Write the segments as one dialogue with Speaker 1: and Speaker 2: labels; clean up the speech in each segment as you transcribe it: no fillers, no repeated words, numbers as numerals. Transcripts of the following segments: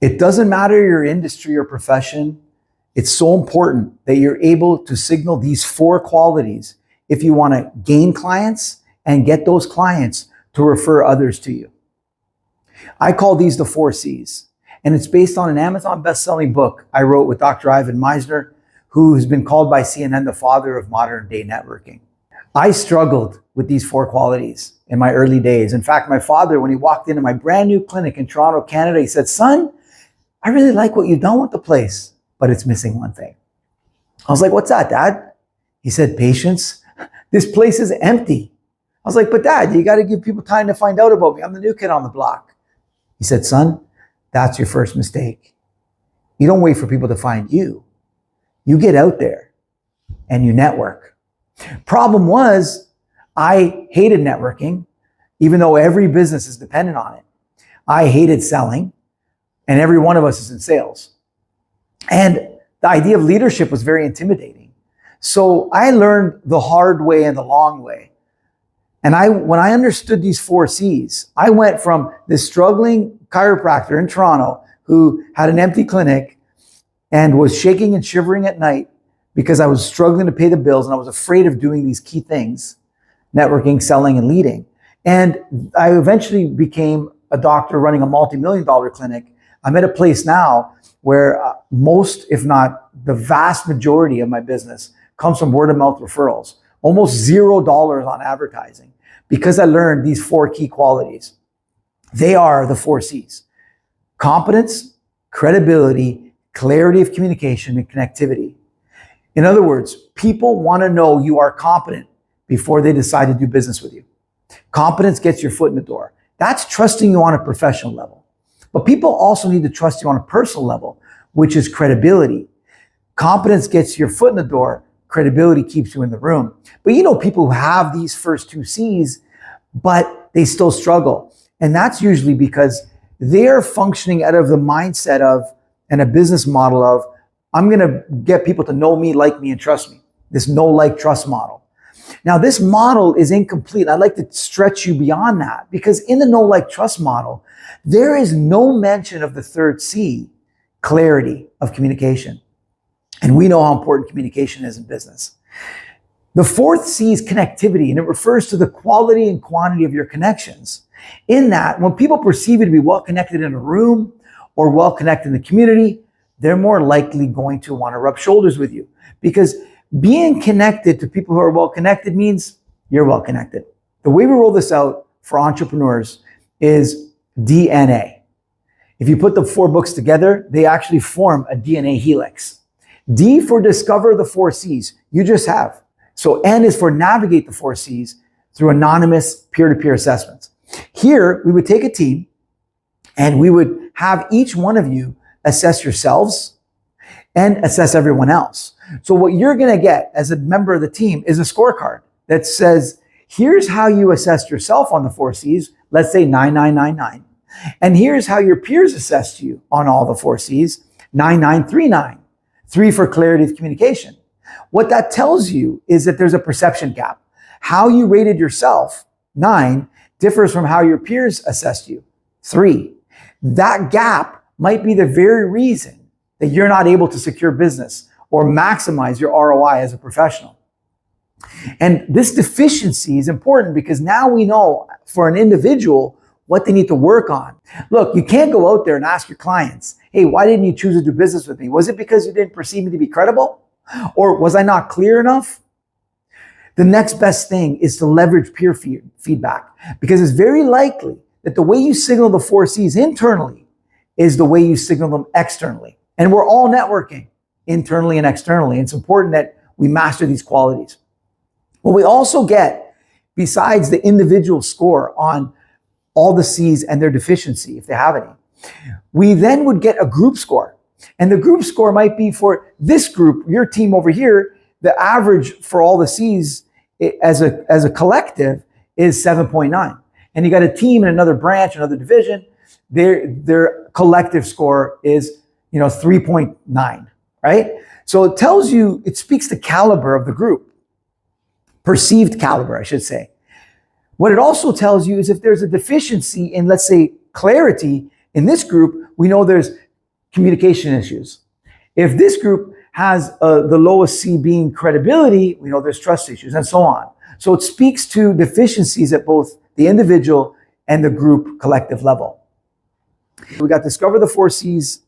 Speaker 1: It doesn't matter your industry or profession. It's so important that you're able to signal these 4 qualities if you want to gain clients and get those clients to refer others to you. I call these the 4 C's, and it's based on an Amazon best-selling book I wrote with Dr. Ivan Misner, who has been called by CNN the father of modern day networking. I struggled with these 4 qualities in my early days. In fact, my father, when he walked into my brand new clinic in Toronto, Canada, he said, "Son, I really like what you've done with the place, but it's missing one thing." I was like, "What's that, Dad?" He said, "Patience. This place is empty." I was like, "But Dad, you got to give people time to find out about me. I'm the new kid on the block." He said, "Son, that's your first mistake. You don't wait for people to find you. You get out there and you network." Problem was, I hated networking, even though every business is dependent on it. I hated selling, and every one of us is in sales. And the idea of leadership was very intimidating. So I learned the hard way and the long way. And when I understood these 4 C's, I went from this struggling chiropractor in Toronto who had an empty clinic and was shaking and shivering at night because I was struggling to pay the bills and I was afraid of doing these key things, networking, selling, and leading. And I eventually became a doctor running a multi-million-dollar clinic. I'm at a place now where most, if not the vast majority of my business comes from word-of-mouth referrals, almost $0 on advertising, because I learned these 4 key qualities. They are the 4 C's: competence, credibility, clarity of communication, and connectivity. In other words, people want to know you are competent before they decide to do business with you. Competence gets your foot in the door. That's trusting you on a professional level. But people also need to trust you on a personal level, which is credibility. Competence gets your foot in the door. Credibility keeps you in the room. But you know people who have these first 2 C's, but they still struggle. And that's usually because they're functioning out of the mindset of, and a business model of, I'm going to get people to know me, like me, and trust me. This know, like, trust model. Now, this model is incomplete. I'd like to stretch you beyond that, because in the know, like, trust model, there is no mention of the 3rd C, clarity of communication. And we know how important communication is in business. The 4th C is connectivity, and it refers to the quality and quantity of your connections. In that, when people perceive you to be well-connected in a room or well-connected in the community, they're more likely going to want to rub shoulders with you, because being connected to people who are well-connected means you're well-connected. The way we roll this out for entrepreneurs is DNA. If you put the 4 books together, they actually form a DNA helix. D for discover the 4 C's. You just have. So N is for navigate the 4 C's through anonymous peer-to-peer assessments. Here, we would take a team and we would have each one of you assess yourselves and assess everyone else. So what you're going to get as a member of the team is a scorecard that says, here's how you assessed yourself on the 4 C's, let's say 9999. And here's how your peers assessed you on all the 4 C's, 9939. 3 for clarity of communication. What that tells you is that there's a perception gap. How you rated yourself, 9, differs from how your peers assessed you, 3. That gap might be the very reason that you're not able to secure business or maximize your ROI as a professional. And this deficiency is important because now we know for an individual what they need to work on. Look, you can't go out there and ask your clients, hey, why didn't you choose to do business with me? Was it because you didn't perceive me to be credible? Or was I not clear enough? The next best thing is to leverage peer feedback, because it's very likely that the way you signal the 4 C's internally is the way you signal them externally. And we're all networking internally and externally. It's important that we master these qualities. What we also get, besides the individual score on all the C's and their deficiency, if they have any, we then would get a group score. And the group score might be for this group, your team over here, the average for all the C's as a collective is 7.9. And you got a team in another branch, another division, their collective score is 3.9, right? So it tells you, it speaks to caliber of the group. Perceived caliber, I should say. What it also tells you is if there's a deficiency in, let's say, clarity in this group, we know there's communication issues. If this group has the lowest C being credibility, we know there's trust issues and so on. So it speaks to deficiencies at both the individual and the group collective level. We got discover the 4 C's,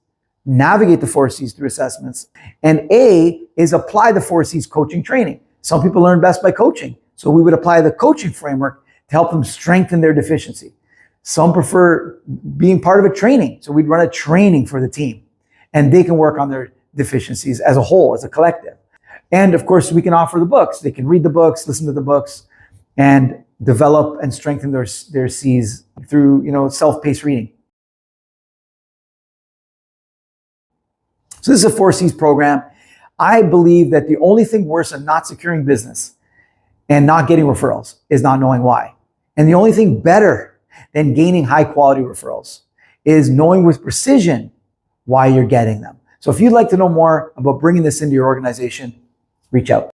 Speaker 1: navigate the 4 C's through assessments. And A is apply the 4 C's coaching training. Some people learn best by coaching. So we would apply the coaching framework to help them strengthen their deficiency. Some prefer being part of a training. So we'd run a training for the team and they can work on their deficiencies as a whole, as a collective. And of course, we can offer the books. They can read the books, listen to the books, and develop and strengthen their C's through, self-paced reading. So this is a 4 C's program. I believe that the only thing worse than not securing business and not getting referrals is not knowing why. And the only thing better than gaining high quality referrals is knowing with precision why you're getting them. So if you'd like to know more about bringing this into your organization, reach out.